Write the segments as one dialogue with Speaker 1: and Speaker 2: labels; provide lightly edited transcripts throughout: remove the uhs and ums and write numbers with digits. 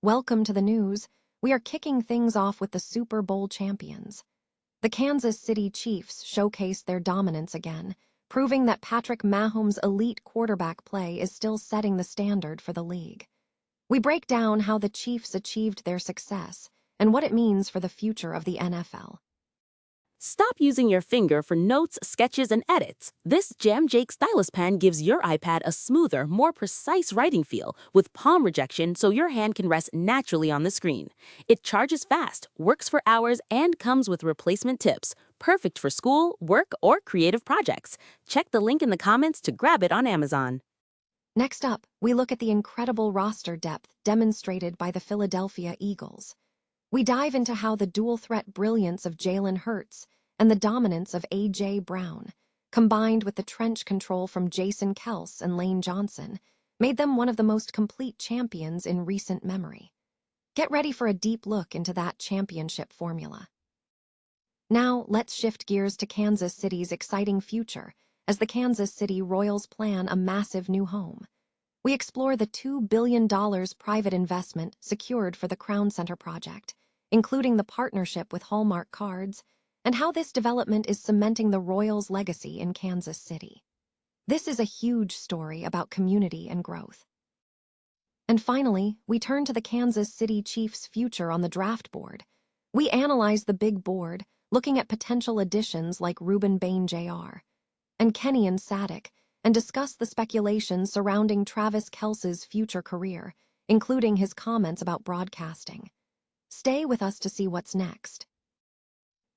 Speaker 1: Welcome to the news. We are kicking things off with the Super Bowl champions. The Kansas City Chiefs showcased their dominance again, proving that Patrick Mahomes' elite quarterback play is still setting the standard for the league. We break down how the Chiefs achieved their success and what it means for the future of the NFL.
Speaker 2: Stop using your finger for notes, sketches, and edits. This Jam Jake stylus pen gives your iPad a smoother, more precise writing feel with palm rejection so your hand can rest naturally on the screen. It charges fast, works for hours, and comes with replacement tips. Perfect for school, work, or creative projects. Check the link in the comments to grab it on Amazon.
Speaker 1: Next up, we look at the incredible roster depth demonstrated by the Philadelphia Eagles. We dive into how the dual-threat brilliance of Jalen Hurts and the dominance of A.J. Brown, combined with the trench control from Jason Kelce and Lane Johnson, made them one of the most complete champions in recent memory. Get ready for a deep look into that championship formula. Now, let's shift gears to Kansas City's exciting future as the Kansas City Royals plan a massive new home. We explore the $2 billion private investment secured for the Crown Center project, including the partnership with Hallmark cards, and how this development is cementing the Royals' legacy in Kansas City. This is a huge story about community and growth. And finally, we turn to the Kansas City Chiefs' future on the draft board. We analyze the big board, looking at potential additions like Ruben Bain Jr. and Kenny Sadek, and discuss the speculation surrounding Travis Kelce's future career, including his comments about broadcasting. Stay with us to see what's next.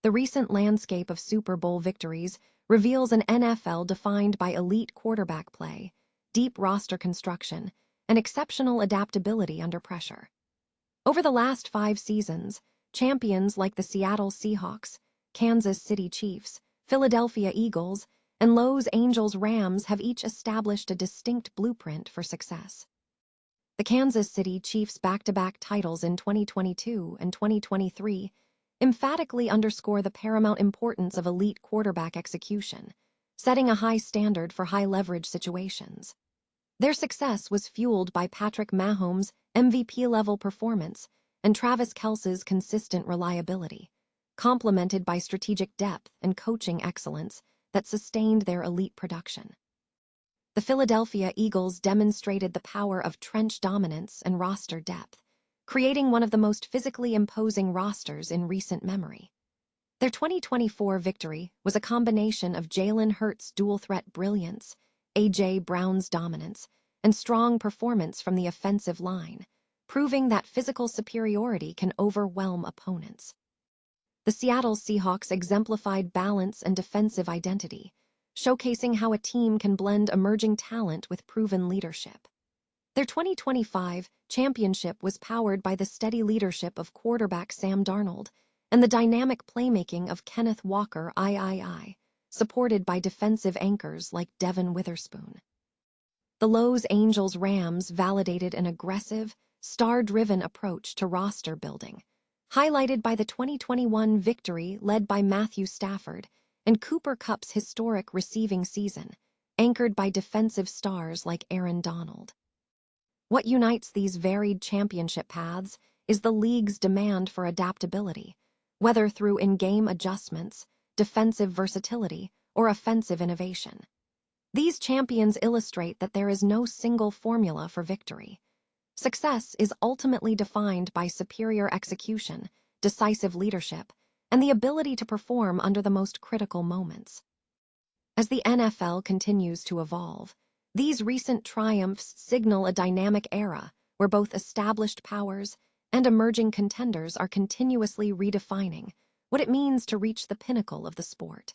Speaker 1: The recent landscape of Super Bowl victories reveals an NFL defined by elite quarterback play, deep roster construction, and exceptional adaptability under pressure. Over the last 5 seasons, champions like the Seattle Seahawks, Kansas City Chiefs, Philadelphia Eagles, and Los Angeles Rams have each established a distinct blueprint for success. The Kansas City Chiefs' back-to-back titles in 2022 and 2023 emphatically underscore the paramount importance of elite quarterback execution, setting a high standard for high-leverage situations. Their success was fueled by Patrick Mahomes' MVP-level performance and Travis Kelce's consistent reliability, complemented by strategic depth and coaching excellence that sustained their elite production. The Philadelphia Eagles demonstrated the power of trench dominance and roster depth, creating one of the most physically imposing rosters in recent memory. Their 2024 victory was a combination of Jalen Hurts' dual-threat brilliance, A.J. Brown's dominance, and strong performance from the offensive line, proving that physical superiority can overwhelm opponents. The Seattle Seahawks exemplified balance and defensive identity, showcasing how a team can blend emerging talent with proven leadership. Their 2025 championship was powered by the steady leadership of quarterback Sam Darnold and the dynamic playmaking of Kenneth Walker III, supported by defensive anchors like Devin Witherspoon. The Los Angeles Rams validated an aggressive, star-driven approach to roster building, highlighted by the 2021 victory led by Matthew Stafford and Cooper Kupp's historic receiving season, anchored by defensive stars like Aaron Donald. What unites these varied championship paths is the league's demand for adaptability, whether through in-game adjustments, defensive versatility, or offensive innovation. These champions illustrate that there is no single formula for victory. Success is ultimately defined by superior execution, decisive leadership, and the ability to perform under the most critical moments. As the NFL continues to evolve, these recent triumphs signal a dynamic era where both established powers and emerging contenders are continuously redefining what it means to reach the pinnacle of the sport.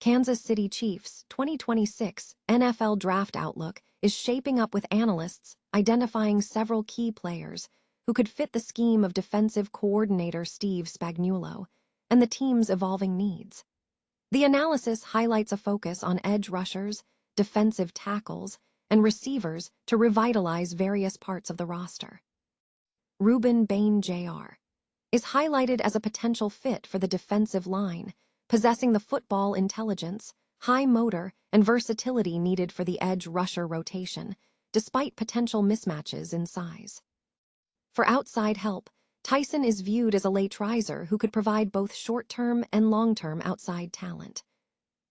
Speaker 1: Kansas City Chiefs' 2026 NFL Draft Outlook is shaping up with analysts identifying several key players who could fit the scheme of defensive coordinator Steve Spagnuolo and the team's evolving needs. The analysis highlights a focus on edge rushers, defensive tackles, and receivers to revitalize various parts of the roster. Ruben Bain Jr. is highlighted as a potential fit for the defensive line, possessing the football intelligence, high motor, and versatility needed for the edge rusher rotation, despite potential mismatches in size. For outside help, Tyson is viewed as a late riser who could provide both short-term and long-term outside talent.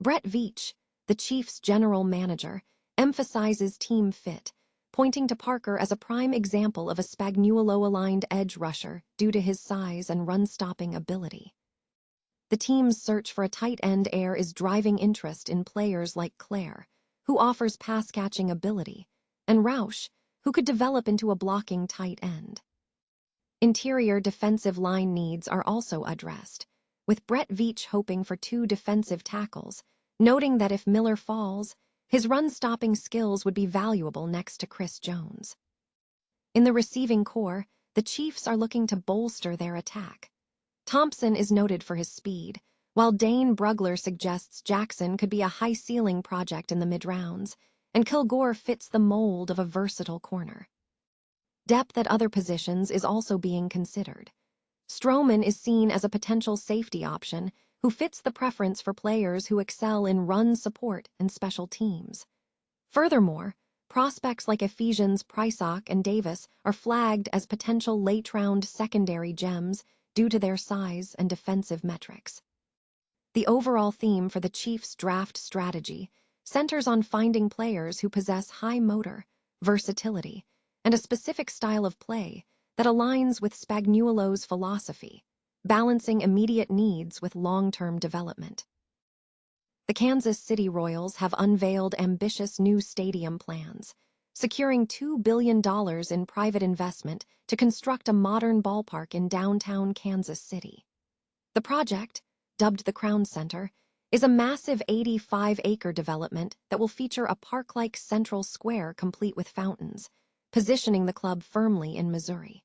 Speaker 1: Brett Veach, the Chiefs' general manager, emphasizes team fit, pointing to Parker as a prime example of a Spagnuolo-aligned edge rusher due to his size and run-stopping ability. The team's search for a tight end heir is driving interest in players like Claire, who offers pass-catching ability, and Roush, who could develop into a blocking tight end. Interior defensive line needs are also addressed, with Brett Veach hoping for 2 defensive tackles, noting that if Miller falls, his run-stopping skills would be valuable next to Chris Jones. In the receiving corps, the Chiefs are looking to bolster their attack. Thompson is noted for his speed, while Dane Brugler suggests Jackson could be a high-ceiling project in the mid-rounds, and Kilgore fits the mold of a versatile corner. Depth at other positions is also being considered. Stroman is seen as a potential safety option who fits the preference for players who excel in run support and special teams. Furthermore, prospects like Ephesians, Prysock, and Davis are flagged as potential late-round secondary gems due to their size and defensive metrics. The overall theme for the Chiefs' draft strategy centers on finding players who possess high motor, versatility, and a specific style of play that aligns with Spagnuolo's philosophy, balancing immediate needs with long-term development. The Kansas City Royals have unveiled ambitious new stadium plans, securing $2 billion in private investment to construct a modern ballpark in downtown Kansas City. The project, dubbed the Crown Center, is a massive 85-acre development that will feature a park-like central square complete with fountains, positioning the club firmly in Missouri.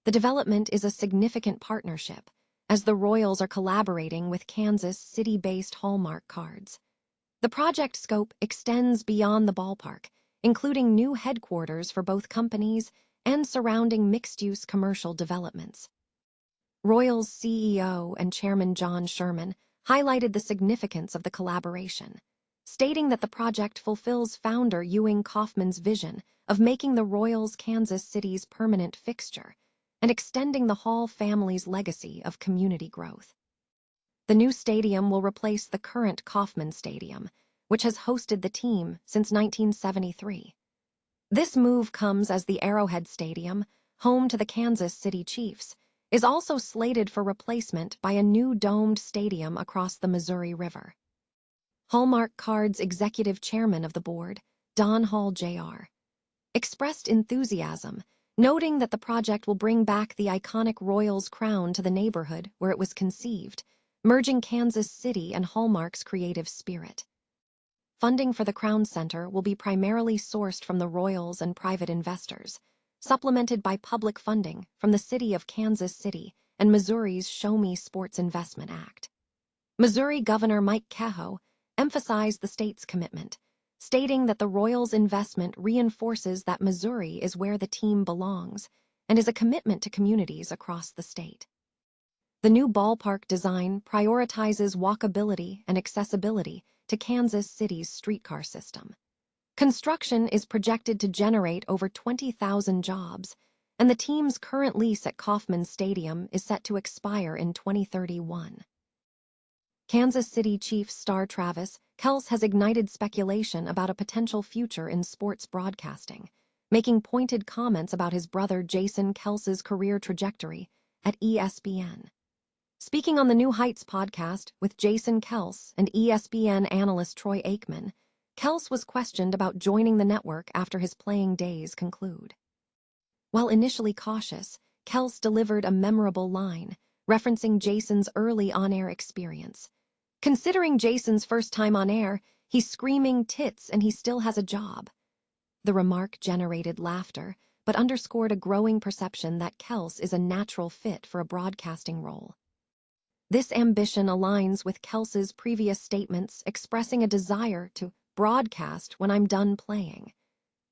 Speaker 1: The development is a significant partnership, as the Royals are collaborating with Kansas City-based Hallmark cards. The project scope extends beyond the ballpark, including new headquarters for both companies and surrounding mixed-use commercial developments. Royals CEO and Chairman John Sherman highlighted the significance of the collaboration, stating that the project fulfills founder Ewing Kauffman's vision of making the Royals Kansas City's permanent fixture and extending the Hall family's legacy of community growth. The new stadium will replace the current Kauffman Stadium, which has hosted the team since 1973. This move comes as the Arrowhead Stadium, home to the Kansas City Chiefs, is also slated for replacement by a new domed stadium across the Missouri River. Hallmark Cards executive chairman of the board, Don Hall Jr., expressed enthusiasm, noting that the project will bring back the iconic Royals crown to the neighborhood where it was conceived, merging Kansas City and Hallmark's creative spirit. Funding for the Crown Center will be primarily sourced from the Royals and private investors, supplemented by public funding from the City of Kansas City and Missouri's Show Me Sports Investment Act. Missouri Governor Mike Kehoe emphasized the state's commitment, stating that the Royals' investment reinforces that Missouri is where the team belongs and is a commitment to communities across the state. The new ballpark design prioritizes walkability and accessibility to Kansas City's streetcar system. Construction is projected to generate over 20,000 jobs, and the team's current lease at Kauffman Stadium is set to expire in 2031. Kansas City Chiefs star Travis Kelce has ignited speculation about a potential future in sports broadcasting, making pointed comments about his brother Jason Kelce's career trajectory at ESPN. Speaking on the New Heights podcast with Jason Kelce and ESPN analyst Troy Aikman, Kelce was questioned about joining the network after his playing days conclude. While initially cautious, Kelce delivered a memorable line, referencing Jason's early on-air experience. Considering Jason's first time on air, he's screaming tits and he still has a job. The remark generated laughter, but underscored a growing perception that Kelce is a natural fit for a broadcasting role. This ambition aligns with Kelce's previous statements expressing a desire to broadcast when I'm done playing,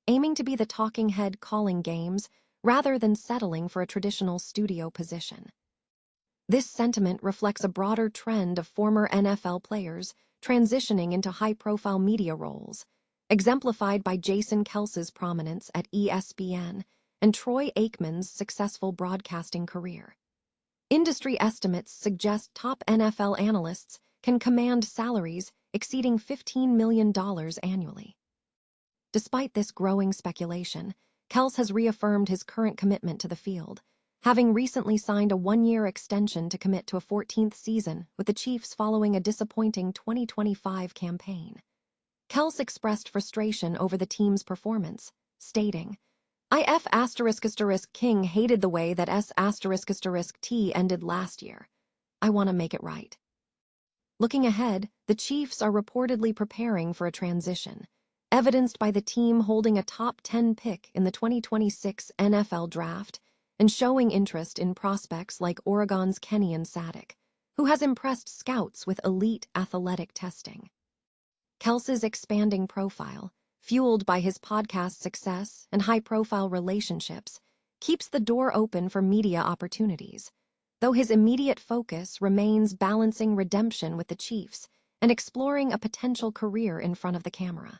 Speaker 1: aiming to be the talking head calling games rather than settling for a traditional studio position. This sentiment reflects a broader trend of former NFL players transitioning into high-profile media roles, exemplified by Jason Kelce's prominence at ESPN and Troy Aikman's successful broadcasting career. Industry estimates suggest top NFL analysts can command salaries exceeding $15 million annually. Despite this growing speculation, Kelce has reaffirmed his current commitment to the field, having recently signed a one-year extension to commit to a 14th season with the Chiefs following a disappointing 2025 campaign. Kelce expressed frustration over the team's performance, stating, King hated the way that S**T ended last year. I want to make it right. Looking ahead, the Chiefs are reportedly preparing for a transition, evidenced by the team holding a top 10 pick in the 2026 NFL Draft and showing interest in prospects like Oregon's Kenyon Sadek, who has impressed scouts with elite athletic testing. Kelce's expanding profile, fueled by his podcast success and high-profile relationships, keeps the door open for media opportunities, though his immediate focus remains balancing redemption with the Chiefs and exploring a potential career in front of the camera.